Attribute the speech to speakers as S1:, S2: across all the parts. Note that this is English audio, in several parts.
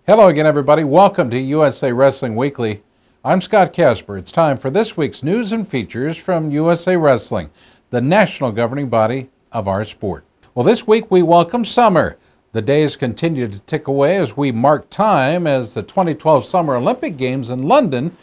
S1: Hello again, everybody. Welcome to USA Wrestling Weekly. I'm Scott Casper. It's time for this week's news and features from USA Wrestling, the national governing body of our sport. Well, this week we welcome summer. The days continue to tick away as we mark time as the 2012 Summer Olympic Games in London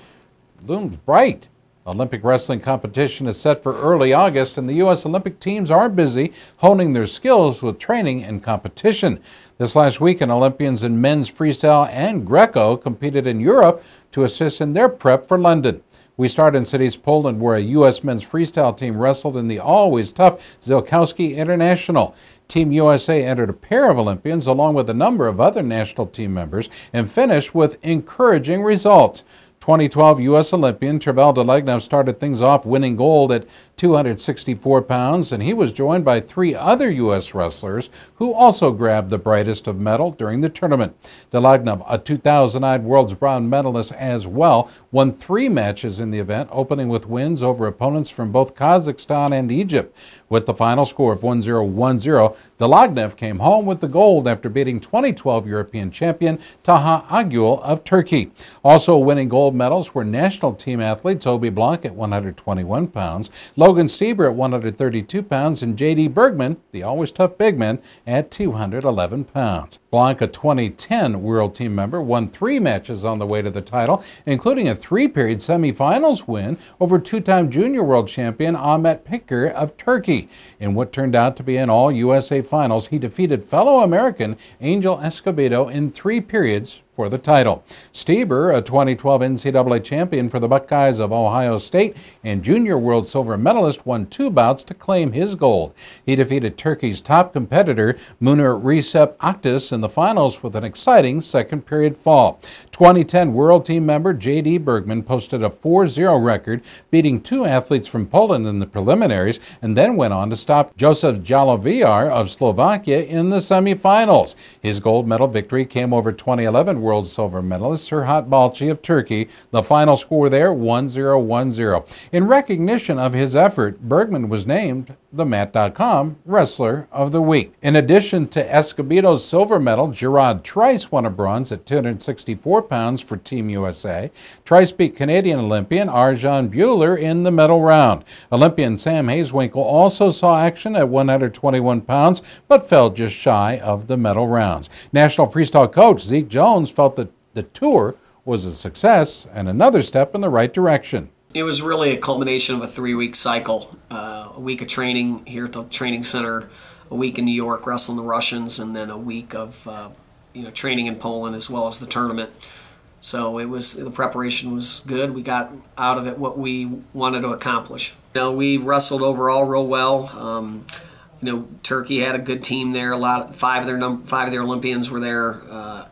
S1: looms bright. Olympic wrestling competition is set for early August, and the U.S. Olympic teams are busy honing their skills with training and competition. This last weekend, Olympians in men's freestyle and Greco competed in Europe to assist in their prep for London. We start in cities Poland, where a U.S. men's freestyle team wrestled in the always tough Zielkowski International. Team USA entered a pair of Olympians along with a number of other national team members and finished with encouraging results. 2012 U.S. Olympian Tervel Delegnov started things off winning gold at 264 pounds, and he was joined by three other U.S. wrestlers who also grabbed the brightest of medal during the tournament. Delegnov, a 2009 world's bronze medalist as well, won 3 matches in the event, opening with wins over opponents from both Kazakhstan and Egypt. With the final score of 1-0-1-0, Delegnov came home with the gold after beating 2012 European champion Taha Agül of Turkey. Also winning gold medals were national team athletes Obi Blanc at 121 pounds, Logan Stieber at 132 pounds, and J.D. Bergman, the always tough big man, at 211 pounds. Blanc, a 2010 World Team member, won 3 matches on the way to the title, including a 3-period semifinals win over 2-time junior world champion Ahmet Piker of Turkey. In what turned out to be an all-USA finals, he defeated fellow American Angel Escobedo in 3 periods for the title. Stieber, a 2012 NCAA champion for the Buckeyes of Ohio State and junior world silver medalist, won 2 bouts to claim his gold. He defeated Turkey's top competitor Munir Recep Aktis in the finals with an exciting second-period fall. 2010 World Team member J.D. Bergman posted a 4-0 record, beating 2 athletes from Poland in the preliminaries, and then went on to stop Josef Jaloviar of Slovakia in the semifinals. His gold medal victory came over 2011 world silver medalist Serhat Balci of Turkey. The final score there, 1-0-1-0. In recognition of his effort, Bergman was named the Mat.com Wrestler of the Week. In addition to Escobedo's silver medal, Gerard Trice won a bronze at 264 pounds for Team USA. Trice beat Canadian Olympian Arjan Buehler in the medal round. Olympian Sam Hazewinkle also saw action at 121 pounds, but fell just shy of the medal rounds. National freestyle coach Zeke Jones felt that the tour was a success and another step in the right direction.
S2: It was really a culmination of a 3-week cycle, a week of training here at the training center, a week in New York wrestling the Russians, and then a week of training in Poland as well as the tournament. So the preparation was good. We got out of it what we wanted to accomplish. We wrestled overall real well. Turkey had a good team there. 5 of their Olympians were there.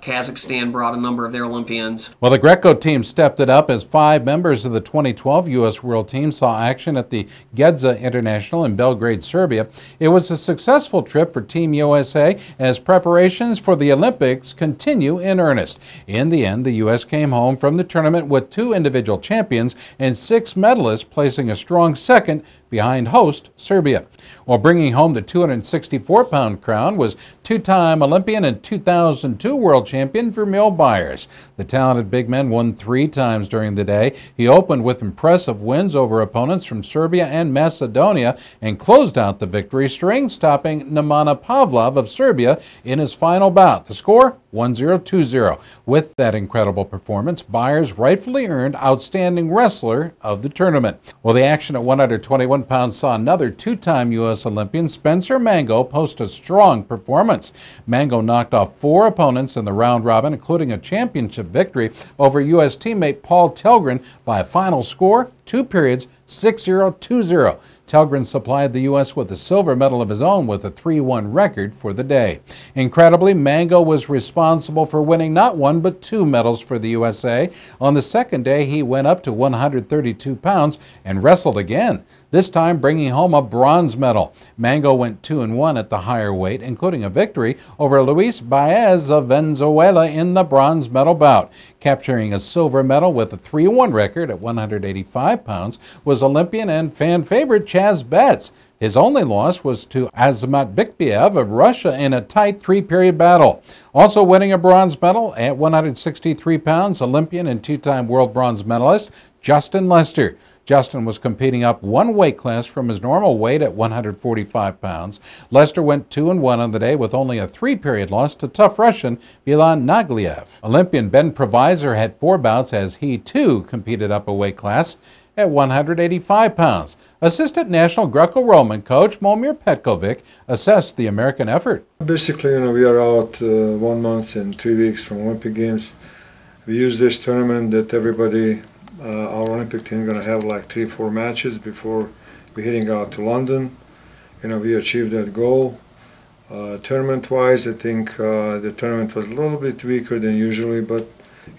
S2: Kazakhstan brought a number of their Olympians.
S1: Well, the Greco team stepped it up as 5 members of the 2012 U.S. World Team saw action at the Gedza International in Belgrade, Serbia. It was a successful trip for Team USA as preparations for the Olympics continue in earnest. In the end, the U.S. came home from the tournament with 2 individual champions and 6 medalists, placing a strong second behind host Serbia. While bringing home the 264-pound crown was 2-time Olympian and 2002 world champion Vermeil Byers. The talented big man won 3 times during the day. He opened with impressive wins over opponents from Serbia and Macedonia and closed out the victory string, stopping Nemanja Pavlov of Serbia in his final bout. The score, 1-0-2-0. With that incredible performance, Byers rightfully earned Outstanding Wrestler of the tournament. Well, the action at 121 pounds saw another 2-time U.S. Olympian, Spencer Mango, post a strong performance. Mango knocked off 4 opponents in the round robin, including a championship victory over U.S. teammate Paul Telgren by a final score, 2 periods, 6-0-2-0. Telgren supplied the U.S. with a silver medal of his own with a 3-1 record for the day. Incredibly, Mango was responsible for winning not 1 but 2 medals for the USA. On the second day, he went up to 132 pounds and wrestled again. this time bringing home a bronze medal. Mango went 2-1 at the higher weight, including a victory over Luis Baez of Venezuela in the bronze medal bout. Capturing a silver medal with a 3-1 record at 185 pounds was Olympian and fan favorite Chaz Betts. His only loss was to Azamat Bikbiev of Russia in a tight 3-period battle. Also winning a bronze medal at 163 pounds, Olympian and 2-time world bronze medalist Justin Lester. Justin was competing up one weight class from his normal weight at 145 pounds. Lester went 2-1 on the day with only a 3-period loss to tough Russian Milan Nagliev. Olympian Ben Provisor had 4 bouts as he too competed up a weight class at 185 pounds. Assistant National Greco-Roman coach Momir Petkovic assessed the American effort.
S3: Basically, we are out 1 month and 3 weeks from Olympic Games. We use this tournament that everybody, our Olympic team, is going to have like 3-4 matches before we're heading out to London. We achieved that goal. Tournament-wise, I think the tournament was a little bit weaker than usually, but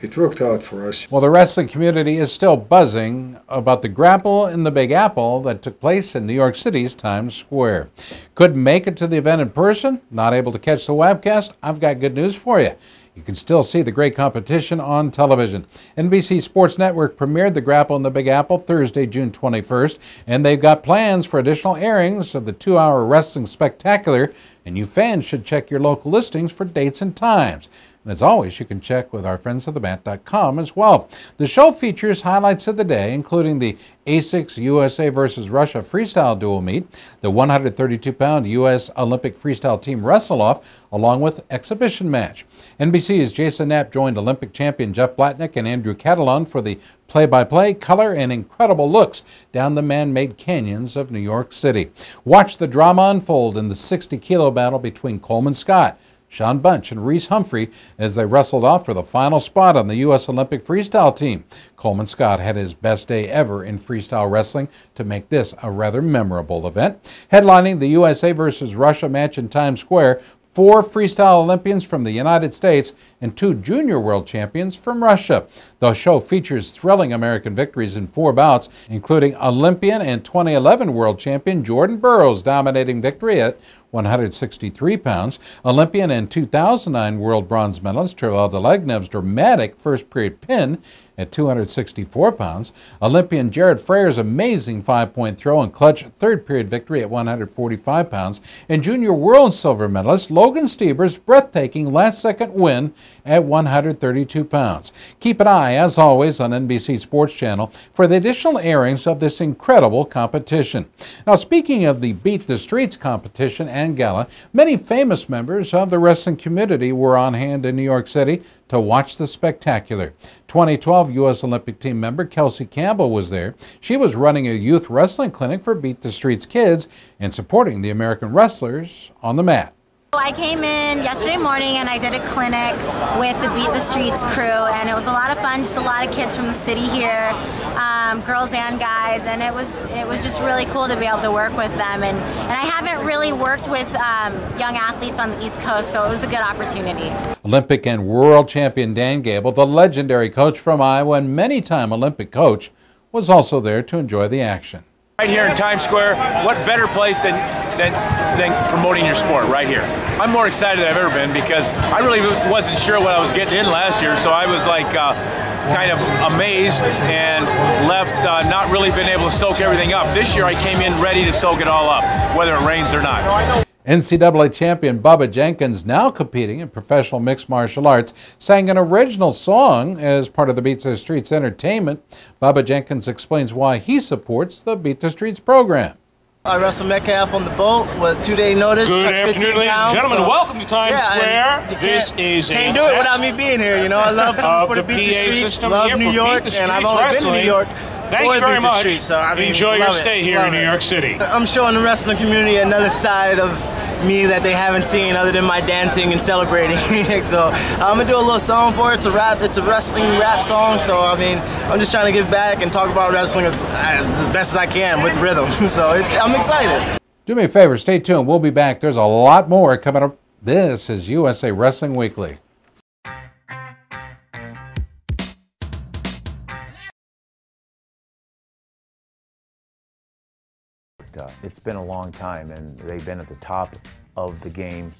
S3: it worked out for us.
S1: Well, the wrestling community is still buzzing about the Grapple in the Big Apple that took place in New York City's Times Square. Couldn't make it to the event in person? Not able to catch the webcast? I've got good news for you. You can still see the great competition on television. NBC Sports Network premiered the Grapple in the Big Apple Thursday, June 21st, and they've got plans for additional airings of the 2-hour wrestling spectacular, and you fans should check your local listings for dates and times. And as always, you can check with our friends at themat.com as well. The show features highlights of the day, including the ASICS USA versus Russia freestyle dual meet, the 132-pound U.S. Olympic freestyle team wrestle-off, along with exhibition match. NBC's Jason Knapp joined Olympic champion Jeff Blatnick and Andrew Catalon for the play-by-play, color, and incredible looks down the man-made canyons of New York City. Watch the drama unfold in the 60-kilo battle between Coleman Scott, Sean Bunch, and Reese Humphrey as they wrestled off for the final spot on the U.S. Olympic freestyle team. Coleman Scott had his best day ever in freestyle wrestling to make this a rather memorable event. Headlining the USA versus Russia match in Times Square, 4 freestyle Olympians from the United States and 2 junior world champions from Russia. The show features thrilling American victories in 4 bouts, including Olympian and 2011 world champion Jordan Burroughs' dominating victory at 163 pounds, Olympian and 2009 world bronze medalist Terrell Delegnev's dramatic first-period pin at 264 pounds, Olympian Jared Freier's amazing 5-point throw and clutch third-period victory at 145 pounds, and junior world silver medalist Logan Stieber's breathtaking last-second win at 132 pounds. Keep an eye, as always, on NBC Sports Channel for the additional airings of this incredible competition. Now, speaking of the Beat the Streets competition and gala, many famous members of the wrestling community were on hand in New York City to watch the spectacular. 2012 U.S. Olympic team member Kelsey Campbell was there. She was running a youth wrestling clinic for Beat the Streets kids and supporting the American wrestlers on the mat.
S4: I came in yesterday morning and I did a clinic with the Beat the Streets crew, and it was a lot of fun. Just a lot of kids from the city here, girls and guys, and it was just really cool to be able to work with them. And I haven't really worked with young athletes on the East Coast, so it was a good opportunity. Olympic
S1: and world champion Dan Gable, the legendary coach from Iowa and many-time Olympic coach, was also there to enjoy the action.
S5: Right here in Times Square, what better place than promoting your sport right here? I'm more excited than I've ever been because I really wasn't sure what I was getting in last year, so I was like kind of amazed and left not really been able to soak everything up. This year I came in ready to soak it all up, whether it rains or not.
S1: NCAA champion Bubba Jenkins, now competing in professional mixed martial arts, sang an original song as part of the Beat the Streets entertainment. Bubba Jenkins explains why he supports the Beat the Streets program.
S6: I wrestle Metcalf on the boat with 2-day notice.
S7: Good afternoon, ladies and gentlemen. Welcome to Times Square. This is
S6: can't do it without me being here. I love coming for the Beat the Streets. Love New York, and I've only been to New York.
S7: Thank you very much. Enjoy your stay here in New York City.
S6: I'm showing the wrestling community another side of me that they haven't seen other than my dancing and celebrating. So I'm gonna do a little song for it. It's a rap. It's a wrestling rap song. So I'm just trying to give back and talk about wrestling as best as I can with rhythm. So I'm excited.
S1: Do me a favor, stay tuned. We'll be back. There's a lot more coming up. This is USA Wrestling Weekly.
S8: it's been a long time, and they've been at the top of the game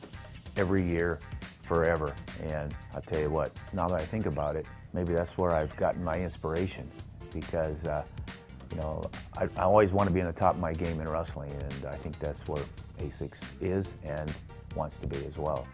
S8: every year forever. And I'll tell you what, now that I think about it, maybe that's where I've gotten my inspiration, because you know, I always want to be in the top of my game in wrestling, and I think that's where ASICS is and wants to be as well.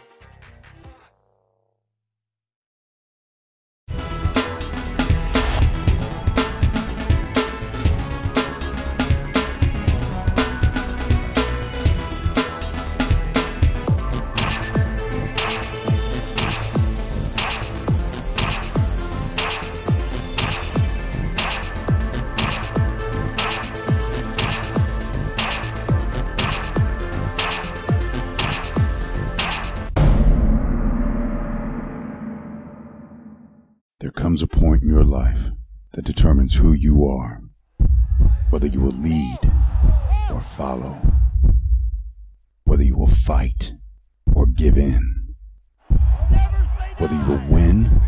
S9: There comes a point in your life that determines who you are, whether you will lead or follow, whether you will fight or give in, whether you will win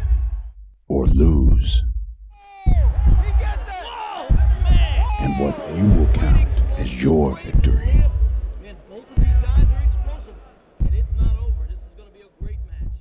S9: or lose, and what you will count as your victory.
S10: Both of these guys are explosive, and it's not over. This is going to be a great match.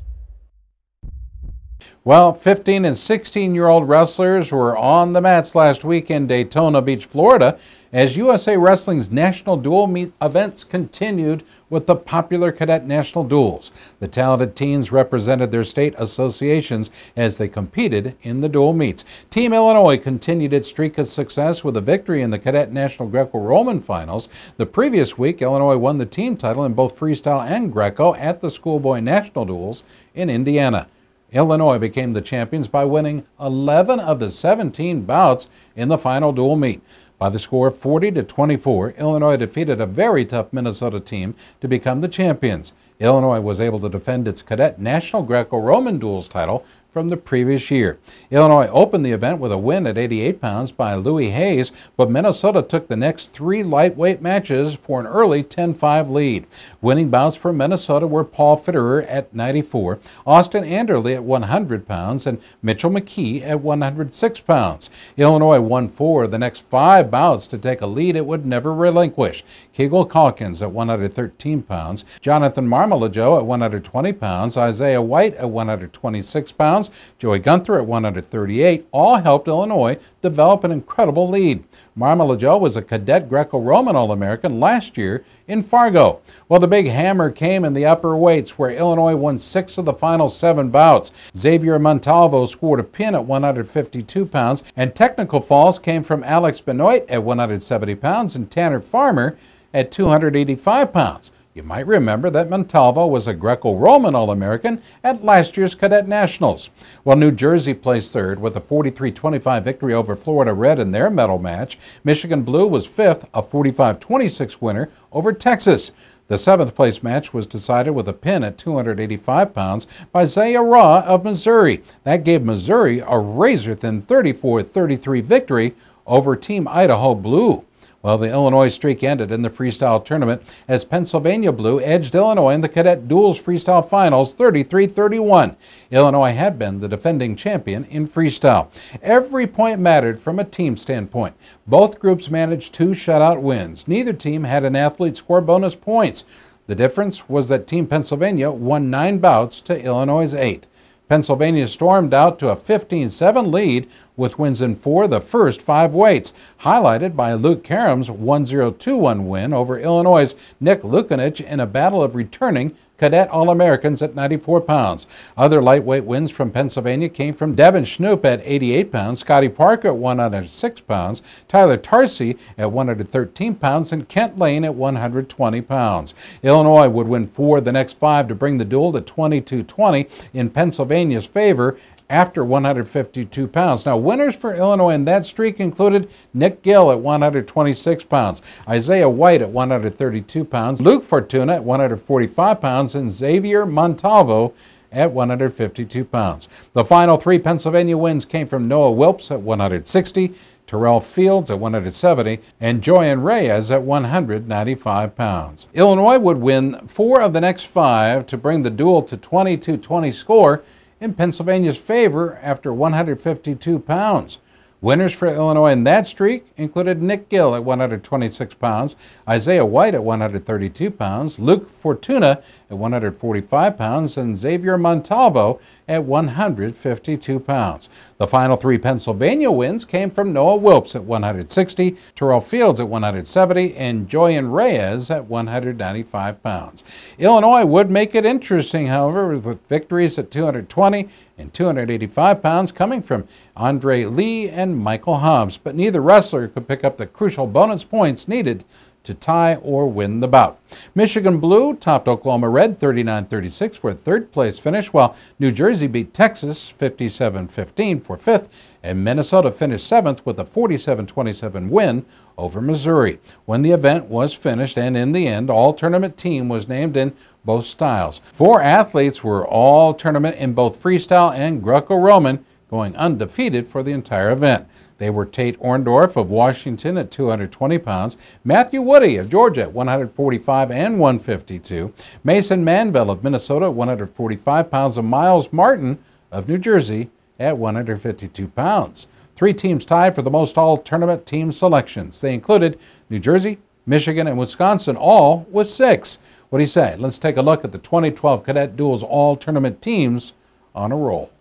S1: Well, 15 and 16-year-old wrestlers were on the mats last week in Daytona Beach, Florida, as USA Wrestling's national dual meet events continued with the popular Cadet National Duels. The talented teens represented their state associations as they competed in the dual meets. Team Illinois continued its streak of success with a victory in the Cadet National Greco-Roman Finals. The previous week, Illinois won the team title in both freestyle and Greco at the Schoolboy National Duels in Indiana. Illinois became the champions by winning 11 of the 17 bouts in the final dual meet. By the score of 40-24, Illinois defeated a very tough Minnesota team to become the champions. Illinois was able to defend its Cadet National Greco-Roman Duels title from the previous year. Illinois opened the event with a win at 88 pounds by Louis Hayes, but Minnesota took the next three lightweight matches for an early 10-5 lead. Winning bouts for Minnesota were Paul Fitterer at 94, Austin Anderle at 100 pounds, and Mitchell McKee at 106 pounds. Illinois won 4 of the next 5 bouts to take a lead it would never relinquish. Kegel Calkins at 113 pounds, Jonathan Marmolajo at 120 pounds, Isaiah White at 126 pounds, Joey Gunther at 138, all helped Illinois develop an incredible lead. Marmolajo was a Cadet Greco-Roman All-American last year in Fargo. Well, the big hammer came in the upper weights, where Illinois won 6 of the final 7 bouts. Xavier Montalvo scored a pin at 152 pounds, and technical falls came from Alex Benoit at 170 pounds and Tanner Farmer at 285 pounds. You might remember that Montalvo was a Greco-Roman All-American at last year's Cadet Nationals. Well, New Jersey placed third with a 43-25 victory over Florida Red in their medal match. Michigan Blue was fifth, a 45-26 winner over Texas. The 7th place match was decided with a pin at 285 pounds by Zaya Raw of Missouri. That gave Missouri a razor-thin 34-33 victory over Team Idaho Blue. Well, the Illinois streak ended in the freestyle tournament as Pennsylvania Blue edged Illinois in the Cadet Duels Freestyle Finals 33-31. Illinois had been the defending champion in freestyle. Every point mattered from a team standpoint. Both groups managed 2 shutout wins. Neither team had an athlete score bonus points. The difference was that Team Pennsylvania won 9 bouts to Illinois' 8. Pennsylvania stormed out to a 15-7 lead with wins in 4 of the first 5 weights, highlighted by Luke Karam's 1-0-2-1 win over Illinois' Nick Lukanich in a battle of returning Cadet All-Americans at 94 pounds. Other lightweight wins from Pennsylvania came from Devin Schnoop at 88 pounds, Scotty Parker at 106 pounds, Tyler Tarsi at 113 pounds, and Kent Lane at 120 pounds. Illinois would win 4 of the next 5 to bring the duel to 22-20 in Pennsylvania's favor after 152 pounds. Now, winners for Illinois in that streak included Nick Gill at 126 pounds, Isaiah White at 132 pounds, Luke Fortuna at 145 pounds, and Xavier Montalvo at 152 pounds. The final 3 Pennsylvania wins came from Noah Wilps at 160, Terrell Fields at 170, and Joyan Reyes at 195 pounds. Illinois would win 4 of the next 5 to bring the duel to 22-20 score in Pennsylvania's favor after 152 pounds. Winners for Illinois in that streak included Nick Gill at 126 pounds, Isaiah White at 132 pounds, Luke Fortuna at 145 pounds, and Xavier Montalvo at 152 pounds. The final three Pennsylvania wins came from Noah Wilps at 160, Terrell Fields at 170, and Joyan Reyes at 195 pounds. Illinois would make it interesting, however, with victories at 220 and 285 pounds coming from Andre Lee and Michael Hobbs, but neither wrestler could pick up the crucial bonus points needed to tie or win the bout. Michigan Blue topped Oklahoma Red 39-36 for a third-place finish, while New Jersey beat Texas 57-15 for fifth, and Minnesota finished seventh with a 47-27 win over Missouri. When the event was finished, and in the end, all-tournament team was named in both styles. 4 athletes were all-tournament in both freestyle and Greco-Roman, going undefeated for the entire event. They were Tate Orndorff of Washington at 220 pounds, Matthew Woody of Georgia at 145 and 152, Mason Manville of Minnesota at 145 pounds, and Miles Martin of New Jersey at 152 pounds. 3 teams tied for the most all-tournament team selections. They included New Jersey, Michigan, and Wisconsin, all with 6. What do you say? Let's take a look at the 2012 Cadet Duels all-tournament teams on a roll.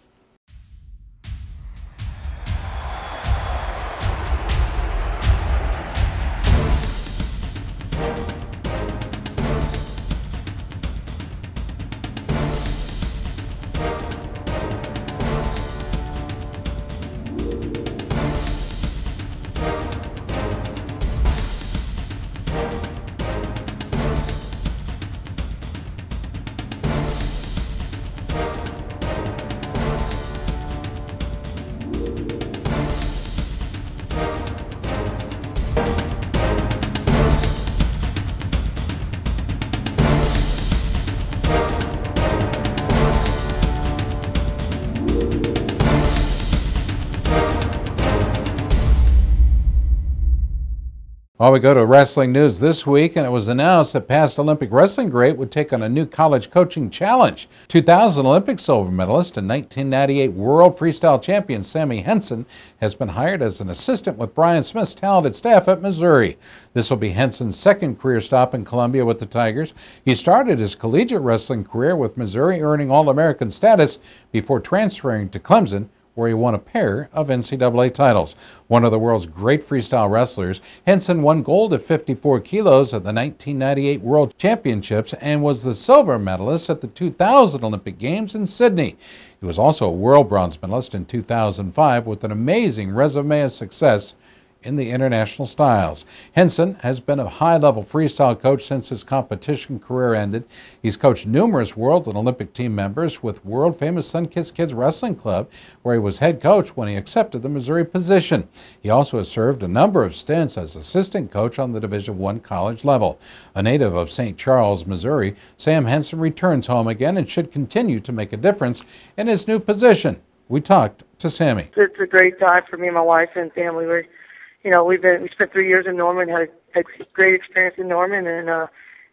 S1: Well, we go to wrestling news this week, and it was announced that past Olympic wrestling great would take on a new college coaching challenge. 2000 Olympic silver medalist and 1998 world freestyle champion Sammy Henson has been hired as an assistant with Brian Smith's talented staff at Missouri. This will be Henson's second career stop in Columbia with the Tigers. He started his collegiate wrestling career with Missouri, earning All-American status before transferring to Clemson, where he won a pair of NCAA titles. One of the world's great freestyle wrestlers, Henson won gold at 54 kilos at the 1998 World Championships and was the silver medalist at the 2000 Olympic Games in Sydney. He was also a world bronze medalist in 2005 with an amazing resume of success in the international styles. Henson has been a high-level freestyle coach since his competition career ended. He's coached numerous world and Olympic team members with world-famous Sun-Kissed Kids Wrestling Club, where he was head coach when he accepted the Missouri position. He also has served a number of stints as assistant coach on the Division I college level. A native of St. Charles, Missouri, Sam Henson returns home again and should continue to make a difference in his new position. We talked to Sammy.
S11: It's a great time for me and my wife and family. We spent 3 years in Norman, had a great experience in Norman, and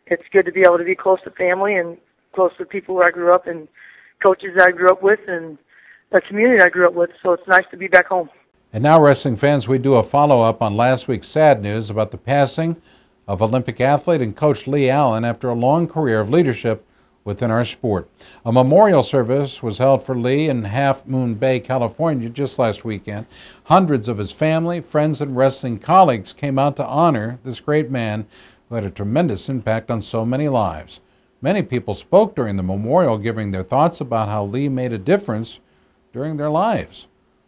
S11: it's good to be able to be close to family and close to people where I grew up and coaches that I grew up with and the community I grew up with, so it's nice to be back home.
S1: And now, wrestling fans, we do a follow-up on last week's sad news about the passing of Olympic athlete and coach Lee Allen after a long career of leadership within our sport. A memorial service was held for Lee in Half Moon Bay, California just last weekend. Hundreds of his family, friends, and wrestling colleagues came out to honor this great man who had a tremendous impact on so many lives. Many people spoke during the memorial, giving their thoughts about how Lee made a difference during their lives.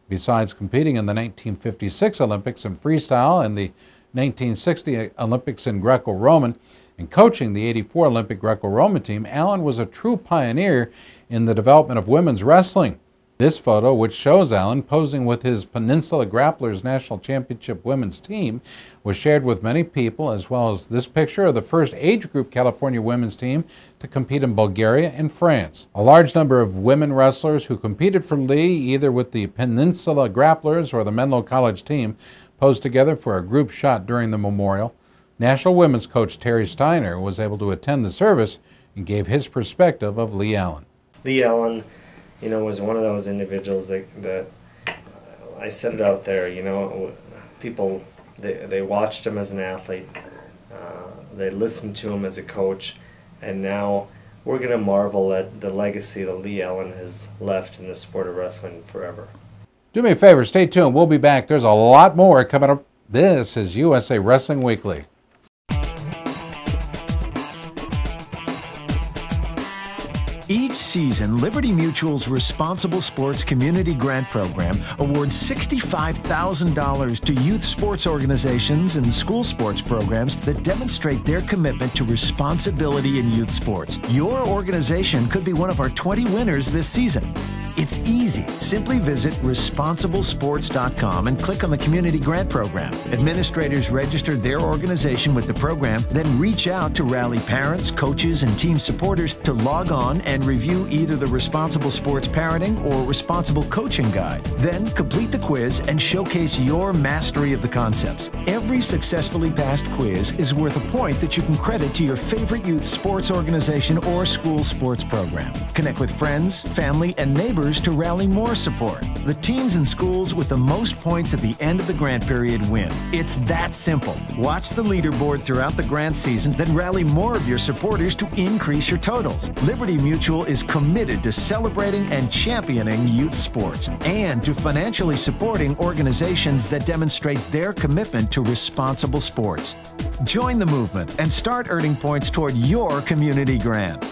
S1: Besides competing in the 1956 Olympics in freestyle and the 1960 Olympics in Greco-Roman, and coaching the 84 Olympic Greco-Roman team, Allen was a true pioneer in the development of women's wrestling. This photo, which shows Allen posing with his Peninsula Grapplers National Championship women's team, was shared with many people, as well as this picture of the first age group California women's team to compete in Bulgaria and France. A large number of women wrestlers who competed for Lee, either with the Peninsula Grapplers or the Menlo College team, posed together for a group shot during the memorial. National women's coach Terry Steiner was able to attend the service and gave his perspective of Lee Allen.
S12: Lee Allen, was one of those individuals that I said it out there, you know, people, they watched him as an athlete, they listened to him as a coach, and now we're going to marvel at the legacy that Lee Allen has left in the sport of wrestling forever.
S1: Do me a favor, stay tuned. We'll be back. There's a lot more coming up. This is USA Wrestling Weekly.
S13: Each season, Liberty Mutual's Responsible Sports Community Grant Program awards $65,000 to youth sports organizations and school sports programs that demonstrate their commitment to responsibility in youth sports. Your organization could be one of our 20 winners this season. It's easy. Simply visit responsiblesports.com and click on the Community Grant Program. Administrators register their organization with the program, then reach out to rally parents, coaches, and team supporters to log on and review either the Responsible Sports Parenting or Responsible Coaching Guide. Then complete the quiz and showcase your mastery of the concepts. Every successfully passed quiz is worth a point that you can credit to your favorite youth sports organization or school sports program. Connect with friends, family, and neighbors to rally more support. The teams and schools with the most points at the end of the grant period win. It's that simple. Watch the leaderboard throughout the grant season, then rally more of your supporters to increase your totals. Liberty Mutual is committed to celebrating and championing youth sports and to financially supporting organizations that demonstrate their commitment to responsible sports. Join the movement and start earning points toward your community grant.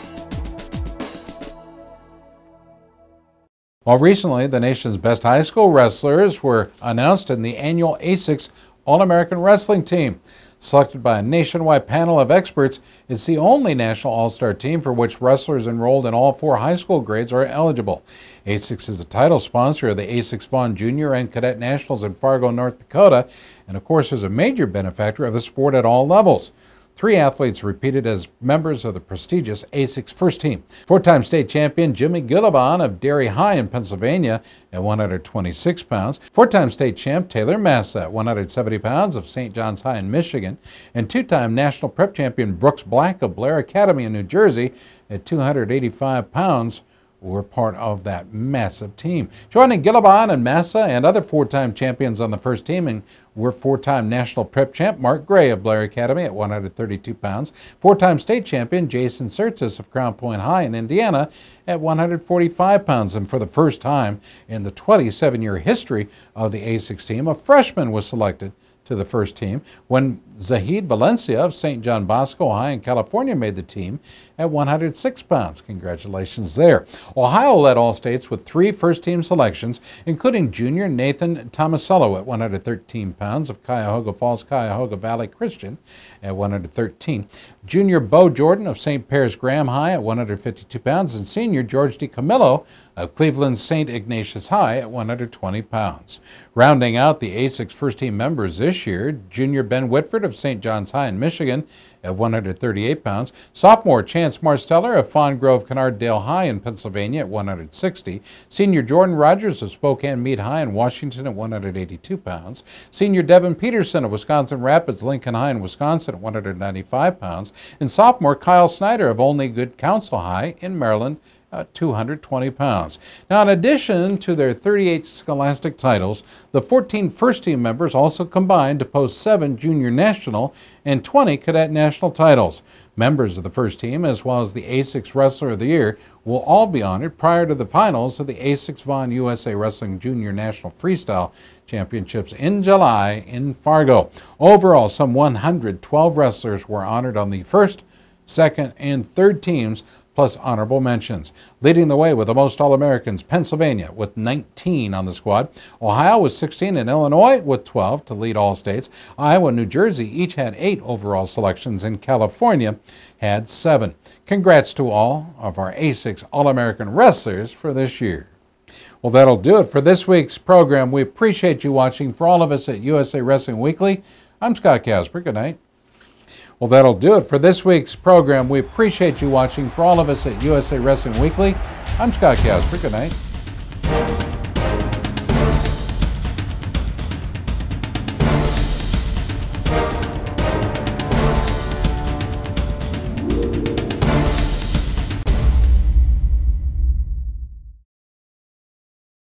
S1: Well, recently, the nation's best high school wrestlers were announced in the annual A6 All-American Wrestling Team. Selected by a nationwide panel of experts, it's the only national all-star team for which wrestlers enrolled in all 4 high school grades are eligible. A6 is the title sponsor of the A6 Vaughn Junior and Cadet Nationals in Fargo, North Dakota, and of course is a major benefactor of the sport at all levels. 3 athletes repeated as members of the prestigious A6 first team. 4-time state champion Jimmy Gillibon of Derry High in Pennsylvania at 126 pounds. 4-time state champ Taylor Massa at 170 pounds of St. John's High in Michigan. And 2-time national prep champion Brooks Black of Blair Academy in New Jersey at 285 pounds. Were part of that massive team. Joining Gillibon and Massa and other 4-time champions on the first team and were 4-time national prep champ Mark Gray of Blair Academy at 132 pounds, 4-time state champion Jason Sertzis of Crown Point High in Indiana at 145 pounds. And for the first time in the 27-year history of the A6 team, a freshman was selected to the first team when Zahid Valencia of St. John Bosco High in California made the team at 106 pounds. Congratulations there. Ohio led all states with 3 first-team selections, including junior Nathan Tomasello at 113 pounds of Cuyahoga Falls, Cuyahoga Valley Christian at 113, junior Bo Jordan of St. Pear's Graham High at 152 pounds, and senior George DiCamillo of Cleveland St. Ignatius High at 120 pounds. Rounding out the A6 first-team members this year, junior Ben Whitford of St. John's High in Michigan at 138 pounds, sophomore Chance Marsteller of Fawn Grove Canardale High in Pennsylvania at 160, senior Jordan Rogers of Spokane Meade High in Washington at 182 pounds, senior Devin Peterson of Wisconsin Rapids Lincoln High in Wisconsin at 195 pounds, and sophomore Kyle Snyder of Only Good Counsel High in Maryland 220 pounds. Now, in addition to their 38 scholastic titles, the 14 first-team members also combined to post 7 junior national and 20 cadet national titles. Members of the first team, as well as the A6 Wrestler of the Year, will all be honored prior to the finals of the A6 Vaughn USA Wrestling Junior National Freestyle Championships in July in Fargo. Overall, some 112 wrestlers were honored on the first, second, and third teams, plus honorable mentions. Leading the way with the most All-Americans, Pennsylvania with 19 on the squad. Ohio with 16 and Illinois with 12 to lead all states. Iowa and New Jersey each had 8 overall selections, and California had 7. Congrats to all of our A6 All-American wrestlers for this year. Well, that'll do it for this week's program. We appreciate you watching. For all of us at USA Wrestling Weekly, I'm Scott Casper. Good night. Well, that'll do it for this week's program. We appreciate you watching. For all of us at USA Wrestling Weekly, I'm Scott Casper. Good night.